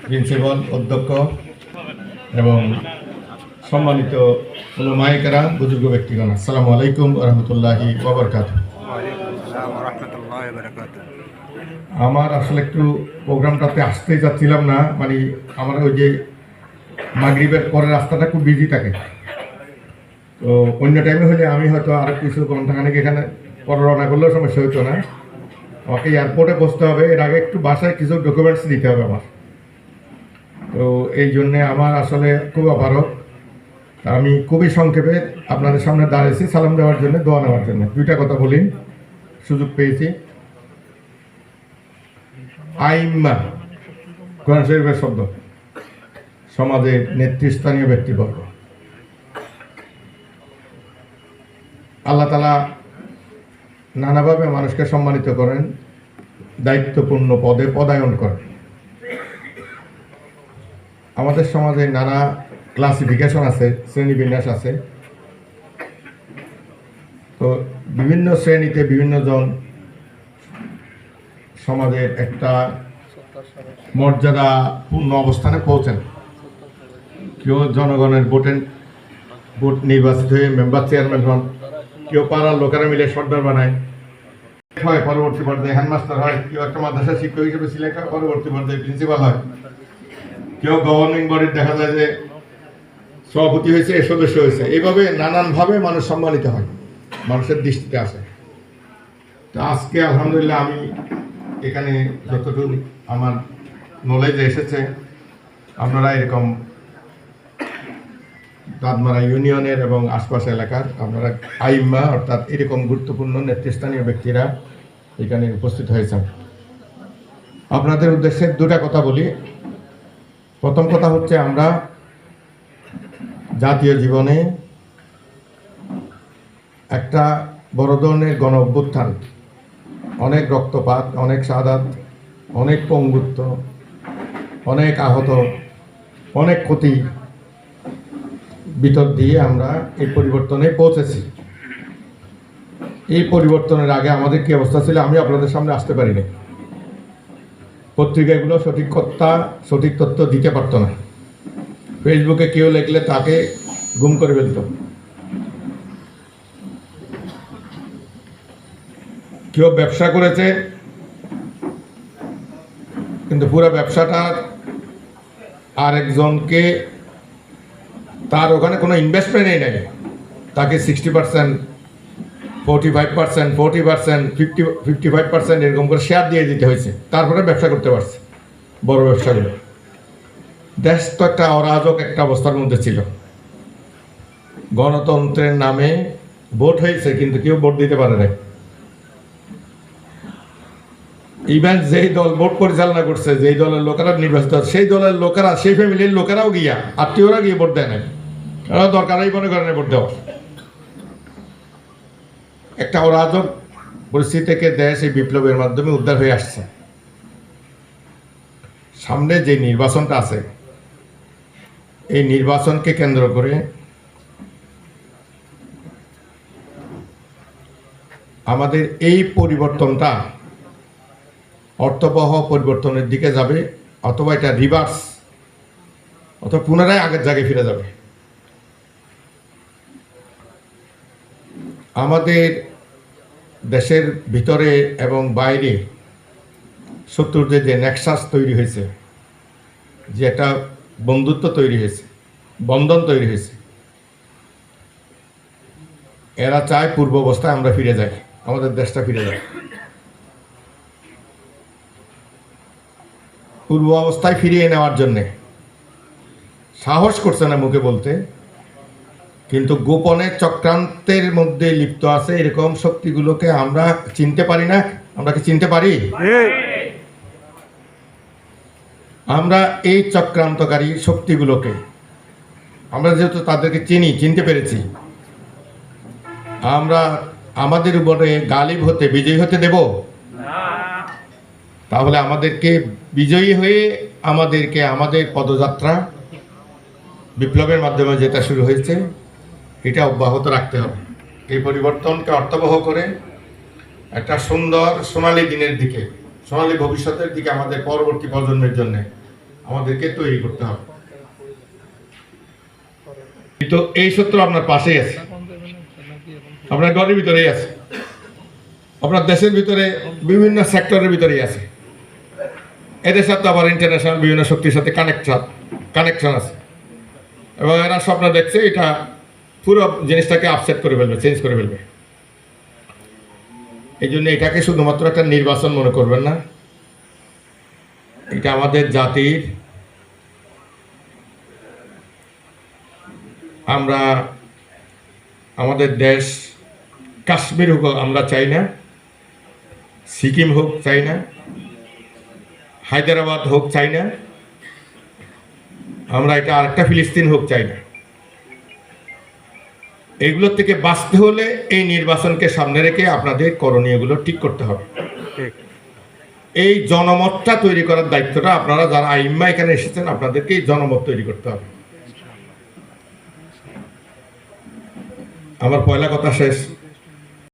Principal, অধ্যক্ষ এবং সম্মানিত উলামায়ে বুজুর্গ ব্যক্তিগণ, আসসালামু আলাইকুম ওয়া রাহমাতুল্লাহি ওয়া বারাকাতুহু। আমার আসলে একটু প্রোগ্রামটাতে আসতেই যাচ্ছিলাম না, মানে আমার ওই যে মাগরিবের পরে রাস্তাটা খুব বিজি থাকে, তো অন্য টাইমে হলে আমি হয়তো আরও কিছু ঘন্টাখানেক এখানে পরে রওনা করলেও সমস্যা হতো না। আমাকে এয়ারপোর্টে বসতে হবে, এর আগে একটু বাসায় কিছু ডকুমেন্টস দিতে হবে আমার, তো এই জন্যে আমার আসলে খুব অপারক। আমি খুবই সংক্ষেপে আপনাদের সামনে দাঁড়িয়েছি সালাম দেওয়ার জন্য, দোয়া নেওয়ার জন্য। দুইটা কথা বলি, সুযোগ পেয়েছি। আইম্মা কোরআন শরীফের শব্দ, সমাজের নেতৃস্থানীয় ব্যক্তিবর্গ। আল্লাহ তাআলা নানাভাবে মানুষকে সম্মানিত করেন, দায়িত্বপূর্ণ পদে পদায়ন করেন। আমাদের সমাজে নানা ক্লাসিফিকেশন আছে, শ্রেণীবিন্যাস আছে, তো বিভিন্ন শ্রেণীতে বিভিন্ন জন সমাজের একটা মর্যাদাপূর্ণ অবস্থানে পৌঁছেন। কেউ জনগণের ভোট নির্বাচিত হয়ে মেম্বার চেয়ারম্যান হন, কেউ পাড়ার লোকেরা মিলে সর্দার বানায় হয়, পরবর্তী পর্যায়ে হ্যান্ডমাস্টার হয়, কেউ একটা মাদ্রাসা শিক্ষক হিসেবে সিলেক্ট হয়, পরবর্তী পর্যায়ে প্রিন্সিপাল হয়, কেউ গভর্নিং বডির দেখা যায় যে সভাপতি হয়েছে, সদস্য হয়েছে। এইভাবে নানানভাবে মানুষ সম্মানিত হয়, মানুষের দৃষ্টিতে আসে। তো আজকে আলহামদুলিল্লাহ আমি এখানে যতটুকু আমার নলেজে এসেছে, আপনারা এরকম দাঁতমারা ইউনিয়নের এবং আশপাশ এলাকার আপনারা আইম্মা অর্থাৎ এরকম গুরুত্বপূর্ণ নেতৃস্থানীয় ব্যক্তিরা এখানে উপস্থিত হয়েছেন। আপনাদের উদ্দেশ্যে দুটা কথা বলি। প্রথম কথা হচ্ছে, আমরা জাতীয় জীবনে একটা বড় ধরনের গণ অভ্যুত্থান, অনেক রক্তপাত, অনেক শাহাদাত, অনেক পঙ্গুত্ব, অনেক আহত, অনেক ক্ষতি ভিতর দিয়ে আমরা এই পরিবর্তনে পৌঁছেছি। এই পরিবর্তনের আগে আমাদের কি অবস্থা ছিল আমি আপনাদের সামনে আসতে পারিনি। পত্রিকাগুলো সঠিক তথ্য দিতে পারত না। ফেসবুকে কেউ লিখলে তাকে গুম করে ফেলত। কেউ ব্যবসা করেছে, কিন্তু পুরো ব্যবসাটা আরেকজনকে, তার ওখানে কোনো ইনভেস্টমেন্টই নেই, তাকে 60%, 45%, 40%, 55% এরকম করে শেয়ার দিয়ে দিতে হয়েছে, তারপরে ব্যবসা করতে পারছে বড় ব্যবসাগুলো। দেশ তো একটা অরাজক একটা অবস্থার মধ্যে ছিল। গণতন্ত্রের নামে ভোট হয়েছে, কিন্তু কেউ ভোট দিতে পারে নাই। ইভেন যেই দল ভোট পরিচালনা করছে, যেই দলের লোকেরা নির্বাচিত, সেই দলের লোকেরা, সেই ফ্যামিলির লোকেরাও গিয়া, আত্মীয়রা গিয়ে ভোট দেয় নাই। দরকারই মনে করেন ভোট দেওয়া। একটা অরাজক পরিস্থিতি থেকে দেশ এই বিপ্লবের মাধ্যমে উদ্ধার হয়ে আসছে। সামনে যে নির্বাচনটা আছে, এই নির্বাচনকে কেন্দ্র করে আমাদের এই পরিবর্তনটা অর্থবহ পরিবর্তনের দিকে যাবে, অথবা এটা রিভার্স, অথবা পুনরায় আগের জায়গায় ফিরে যাবে। আমাদের দেশের ভিতরে এবং বাইরে শত্রুদের যে নেক্সাস তৈরি হয়েছে, যে একটা বন্ধুত্ব তৈরি হয়েছে, বন্ধন তৈরি হয়েছে, এরা চায় পূর্ব অবস্থায় আমরা ফিরে যাই, আমাদের দেশটা ফিরে যায়। পূর্ব অবস্থায় ফিরিয়ে নেওয়ার জন্যে সাহস করছে না মুখে বলতে, কিন্তু গোপনে চক্রান্তের মধ্যে লিপ্ত আছে এরকম শক্তিগুলোকে আমরা চিনতে পারি না। আমরা কি চিনতে পারি? আমরা এই চক্রান্তকারী শক্তিগুলোকে আমরা যেহেতু তাদেরকে চিনতে পেরেছি, আমরা আমাদের উপরে গালিব হতে, বিজয়ী হতে দেব? তাহলে আমাদেরকে বিজয়ী হয়ে আমাদের পদযাত্রা বিপ্লবের মাধ্যমে যেটা শুরু হয়েছে, এটা অব্যাহত রাখতে হবে। এই পরিবর্তনকে অর্থবহ করে একটা সুন্দর সোনালী দিনের দিকে, সোনালী ভবিষ্যতের দিকে আমাদের পরবর্তী প্রজন্মের জন্য আমাদেরকে তৈরি করতে হবে। তো এই সূত্র আপনার পাশেই আছে, আপনার ঘরের ভিতরেই আছে, আপনার দেশের ভিতরে বিভিন্ন সেক্টরের ভিতরেই আছে। এদের সাথে আবার ইন্টারন্যাশনাল বিভিন্ন শক্তির সাথে কানেকশন আছে, এবং এরা স্বপ্ন দেখছে এটা পুরো জিনিসটাকে আপসেট করে ফেলবে, চেঞ্জ করে ফেলবে। এই জন্য এটাকে শুধুমাত্র একটা নির্বাচন মনে করবেন না, এটা আমাদের জাতির, আমরা আমাদের দেশ কাশ্মীর হোক আমরা চাই না, সিকিম হোক চাই না, হায়দ্রাবাদ হোক চাই না, আমরা এটা আরেকটা ফিলিস্তিন হোক চাই না। এইগুলোর থেকে বাঁচতে হলে এই নির্বাচনকে সামনে রেখে আপনাদের করণীয়গুলো ঠিক করতে হবে। এই জনমতটা তৈরি করার দায়িত্বটা আপনারা যারা আইম্মা এখানে এসেছেন আপনাদেরকে এই জনমত তৈরি করতে হবে। আমার পয়লা কথা শেষ।